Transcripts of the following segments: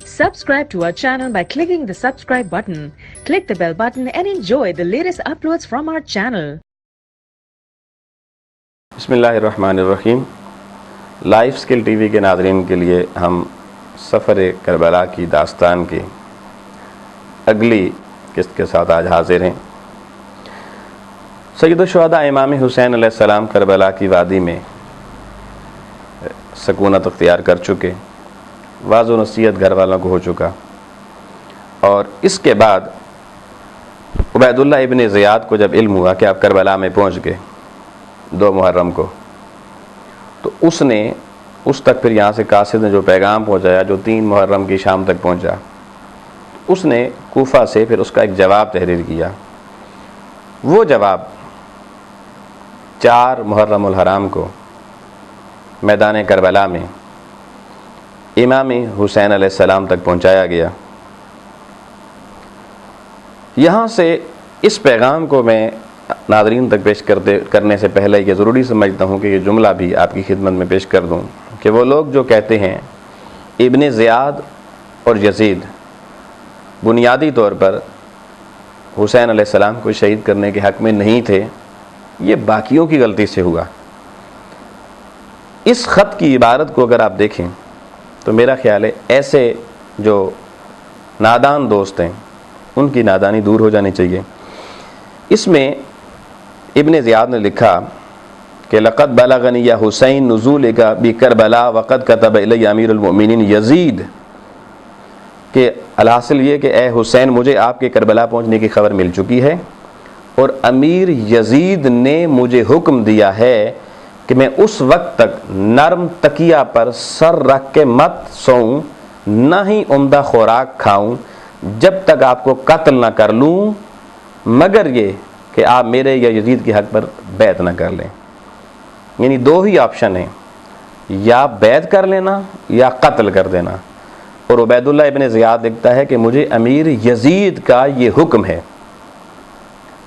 Subscribe to our channel by clicking the subscribe button. Click the bell button and enjoy the latest uploads from our channel. बिस्मिल्लाहिर्रहमानिर्रहीम। Life skill TV के नाज़रीन के लिए हम सफ़र Karbala की दास्तान की अगली किस्त के साथ आज हाजिर हैं। सय्यदुश्शुहदा इमाम हुसैन अलैहिस्सलाम करबला की वादी में सकूनत अख्तियार कर चुके, वाज़ व नसीहत घर वालों को हो चुका, और इसके बाद उबैदुल्लाह इब्न ज़ियाद को जब इल्म हुआ कि आप करबला में पहुंच गए 2 मुहर्रम को, तो उसने उस तक फिर यहाँ से कासिद ने जो पैगाम पहुँचाया जो 3 मुहर्रम की शाम तक पहुँचा, उसने कूफा से फिर उसका एक जवाब तहरीर किया। वो जवाब 4 मुहर्रमुल हराम को मैदान करबला में इमाम हुसैन अलैहिस्सलाम तक पहुँचाया गया। यहाँ से इस पैगाम को मैं नाज़रीन तक पेश करने से पहले ये ज़रूरी समझता हूँ कि ये जुमला भी आपकी खिदमत में पेश कर दूँ कि वो लोग जो कहते हैं इब्न ज़ियाद और यज़ीद बुनियादी तौर पर हुसैन अलैहिस्सलाम को शहीद करने के हक़ में नहीं थे, ये बाकियों की गलती से हुआ। इस ख़त की इबारत को अगर आप देखें तो मेरा ख़्याल है ऐसे जो नादान दोस्त हैं उनकी नादानी दूर हो जानी चाहिए। इसमें इब्न ज़ियाद ने लिखा कि लक़द बलगनी या हुसैन नुज़ूलिका बिकरबला वक़द कतब इलैया अमीरुल मोमिनीन यज़ीद, कि अलहासिल ये कि ए हुसैन मुझे आपके करबला पहुंचने की खबर मिल चुकी है और अमीर यज़ीद ने मुझे हुक्म दिया है कि मैं उस वक्त तक नरम तकिया पर सर रख के मत सोऊं, ना ही उम्दा खुराक खाऊं जब तक आपको कत्ल ना कर लूं, मगर ये कि आप मेरे या यजीद के हक़ पर बैत ना कर लें। यानी 2 ही ऑप्शन हैं, या बैत कर लेना या कत्ल कर देना। और उबैदुल्लाह इब्न ज़ियाद लिखता है कि मुझे अमीर यजीद का ये हुक्म है।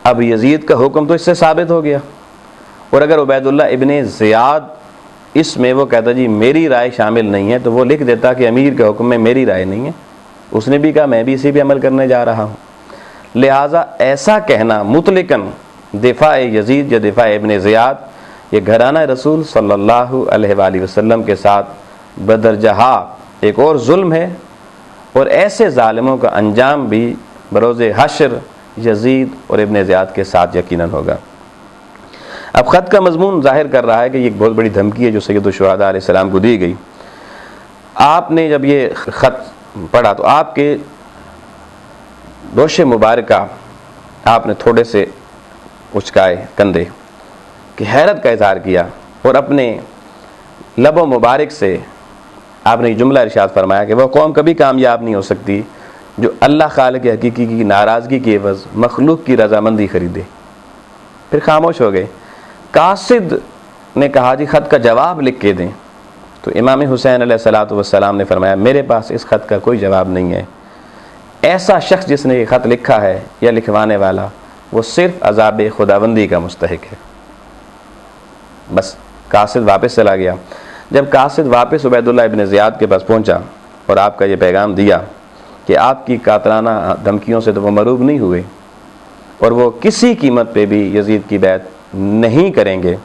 अब यजीद का हुक्म तो इससे साबित हो गया, और अगर उबैदुल्लाह इब्न ज़ियाद इसमें वो कहता जी मेरी राय शामिल नहीं है, तो वो लिख देता कि अमीर के हुक्म में मेरी राय नहीं है। उसने भी कहा मैं भी इसी पे अमल करने जा रहा हूँ। लिहाजा ऐसा कहना मुतलकन दिफा यजीद या दिफा इब्न ज़ियाद ये घराना रसूल सल्लल्लाहु अलैहि वसल्लम के साथ बदरजहा एक और जुल्म है, और ऐसे ज़ालिमों का अंजाम भी बरोज़े हश्र यजीद और इब्न ज़ियाद के साथ यकीनन होगा। अब ख़त का मज़मून ज़ाहिर कर रहा है कि ये एक बहुत बड़ी धमकी है जो सय्यदुश्शुहदा अलैहिस्सलाम को दी गई। आपने जब ये ख़त पढ़ा तो आपके दोशे मुबारका आपने थोड़े से उचकाए कंधे कि हैरत का इज़हार किया, और अपने लबों मुबारक से आपने जुमला इरशाद फरमाया कि वह कौम कभी कामयाब नहीं हो सकती जो अल्लाह खालिक हकीकी की नाराज़गी के एवज़ मखलूक की रजामंदी ख़रीदे। फिर खामोश हो गए। कासिद ने कहा जी ख़त का जवाब लिख के दें, तो इमाम हुसैन अलैहिस्सलातु वस्सलाम ने फरमाया मेरे पास इस ख़त का कोई जवाब नहीं है। ऐसा शख्स जिसने ये ख़त लिखा है या लिखवाने वाला, वो सिर्फ अज़ाब खुदाबंदी का मुस्तहिक है। बस कासिद वापस चला गया। जब कासिद वापस उबैदुल्लाह इब्न ज़ियाद के पास पहुंचा और आपका ये पैगाम दिया कि आपकी कातराना धमकियों से तो वो मरूब नहीं हुए और वो किसी कीमत पे भी यजीद की बैत नहीं करेंगे,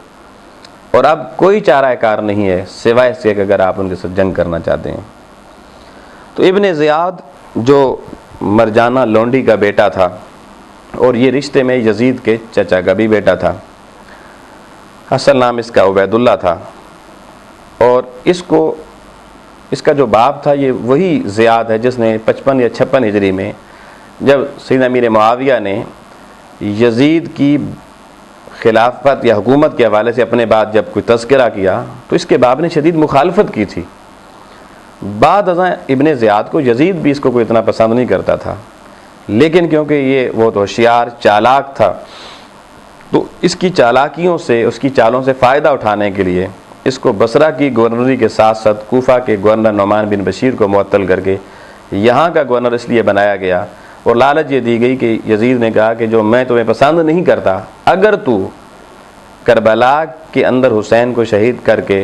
और अब कोई चारा कार नहीं है सिवाय इसके कि अगर आप उनके साथ जंग करना चाहते हैं। तो इब्न ज़ियाद जो मरजाना लोंडी का बेटा था, और ये रिश्ते में यजीद के चचा का भी बेटा था, असल नाम इसका उबैदुल्लाह था, और इसका जो बाप था ये वही ज़ियाद है जिसने 55 या 56 हिजरी में जब सैयदना अमीर मुआविया ने यजीद की खिलाफत या हुकूमत के हवाले से अपने बाद जब कोई तज़किरा किया तो इसके बाप ने शदीद मुखालफत की थी। बाद अज़ां इब्न ज़ियाद को यजीद भी इसको कोई इतना पसंद नहीं करता था, लेकिन क्योंकि ये वो तो होशियार चालाक था, तो इसकी चालाकियों से उसकी चालों से फ़ायदा उठाने के लिए इसको बसरा की गवर्नरी के साथ साथ कूफा के गवर्नर नुमान बिन बशीर को मुअत्तल करके यहाँ का गवर्नर इसलिए बनाया गया, और लालच ये दी गई कि यजीद ने कहा कि जो मैं तुम्हें पसंद नहीं करता, अगर तू करबला के अंदर हुसैन को शहीद करके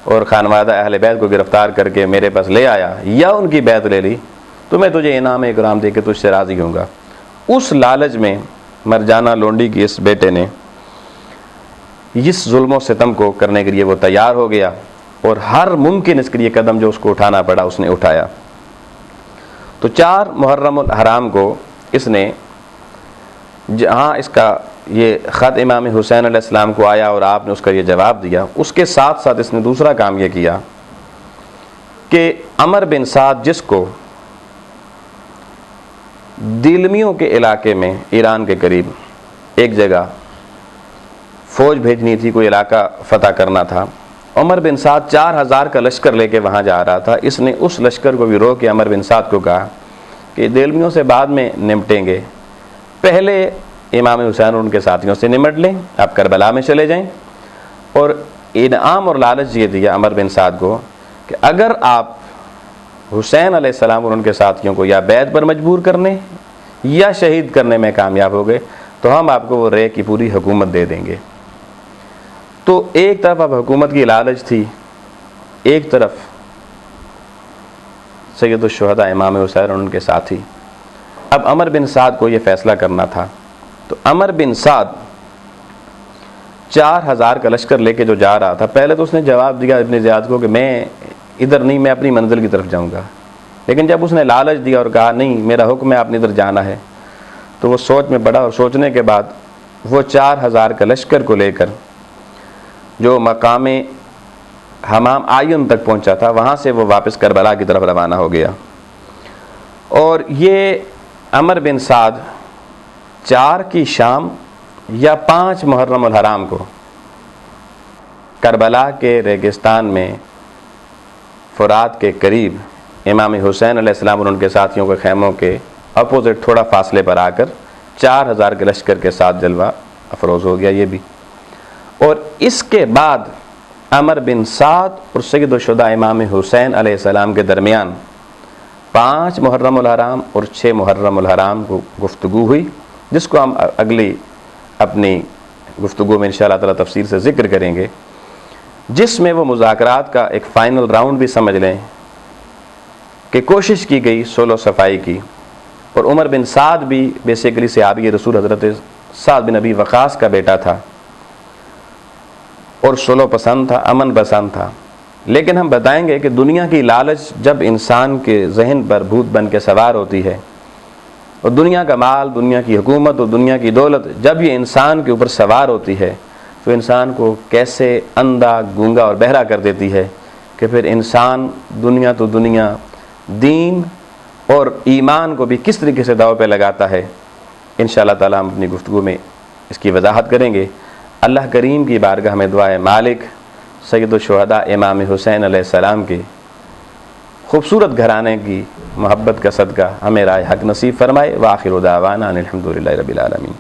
اور خانوادہ اہل بیت کو گرفتار کر کے میرے پاس لے آیا یا ان کی بیعت لے لی تو میں تجھے انعام اکرام دے کے تجھ سے راضی ہوں گا۔ اس لالچ میں مرجانہ لونڈی کی اس بیٹے نے اس ظلم و ستم کو کرنے کے لیے وہ تیار ہو گیا، اور ہر ممکن اس کے لیے قدم جو اس کو اٹھانا پڑا اس نے اٹھایا۔ تو 4 محرم الحرام کو اس نے، جہاں اس کا یہ خط امام حسین علیہ السلام کو آیا اور آپ نے اس کا یہ جواب دیا، اس کے ساتھ ساتھ اس نے دوسرا کام یہ کیا کہ عمر بن سعد، جس کو دیلمیوں کے علاقے میں ایران کے قریب ایک جگہ فوج بھیجنی تھی، کوئی علاقہ فتح کرنا تھا، عمر بن سعد 4000 کا لشکر لے کے وہاں جا رہا تھا۔ اس نے اس لشکر کو بھی روک کے عمر بن سعد کو کہا کہ دیلمیوں سے بعد میں نمٹیں گے، پہلے امام حسین اور ان کے ساتھیوں سے نمٹ لیں، آپ کربلا میں چلے جائیں۔ اور انعام اور لالچ یہ دیا عمر بن سعد کو کہ اگر آپ حسین علیہ السلام اور ان کے ساتھیوں کو یا بیعت پر مجبور کرنے یا شہید کرنے میں کامیاب ہو گئے تو ہم آپ کو وہ رے کی پوری حکومت دے دیں گے۔ تو ایک طرف اب حکومت کی لالچ تھی، ایک طرف سید الشہداء امام حسین اور ان کے ساتھی۔ اب عمر بن سعد کو یہ فیصلہ کرنا تھا، تو عمر بن سعد 4000 کا لشکر لے کے جو جا رہا تھا، پہلے تو اس نے جواب دیا ابن زیاد کو کہ میں ادھر نہیں، میں اپنی منزل کی طرف جاؤں گا، لیکن جب اس نے لالچ دیا اور کہا نہیں میرا حکم ہے آپ نے ادھر جانا ہے، تو وہ سوچ میں پڑا، اور سوچنے کے بعد وہ 4000 کا لشکر کو لے کر جو مقام حمام آئین تک پہنچا تھا، وہاں سے وہ واپس کربلا کی طرف روانہ ہو گیا۔ اور یہ عمر بن سعد 4 کی شام یا 5 محرم الحرام کو کربلا کے ریگستان میں فرات کے قریب امام حسین علیہ السلام اور ان کے ساتھیوں کے خیموں کے اپوزٹ تھوڑا فاصلے پر آ کر 4000 کے لشکر کے ساتھ جلوہ افروز ہو گیا یہ بھی۔ اور اس کے بعد عمر بن سعد اور سید الشہداء امام حسین علیہ السلام کے درمیان 5 محرم الحرام اور 6 محرم الحرام کو گفتگو ہوئی، جس کو ہم اگلی اپنی گفتگو میں انشاءاللہ تعالی تفصیل سے ذکر کریں گے، جس میں وہ مذاکرات کا ایک فائنل راؤنڈ بھی سمجھ لیں کہ کوشش کی گئی صلح و صفائی کی۔ اور عمر بن سعد بھی بیسیکلی صحابی رسول حضرت سعد بن ابی وقاص کا بیٹا تھا، اور صلح پسند تھا، امن پسند تھا۔ لیکن ہم بتائیں گے کہ دنیا کی لالچ جب انسان کے ذہن پر بھوت بن کے سوار ہوتی ہے، اور دنیا کا مال، دنیا کی حکومت اور دنیا کی دولت جب یہ انسان کے اوپر سوار ہوتی ہے تو انسان کو کیسے اندھا، گونگا اور بہرا کر دیتی ہے کہ پھر انسان دنیا تو دنیا، دین اور ایمان کو بھی کس طریقے سے داؤ پہ لگاتا ہے۔ انشاءاللہ تعالی ہم اپنی گفتگو میں اس کی وضاحت کریں گے۔ اللہ کریم کی بارگاہ میں دعا ہے مالک سید الشہداء امام حسین علیہ السلام کے خوبصورت گھرانے کی محبت کا صدقہ ہمیں رائے حق نصیب فرمائے۔ وآخر دعوانا ان الحمدللہ رب العالمین۔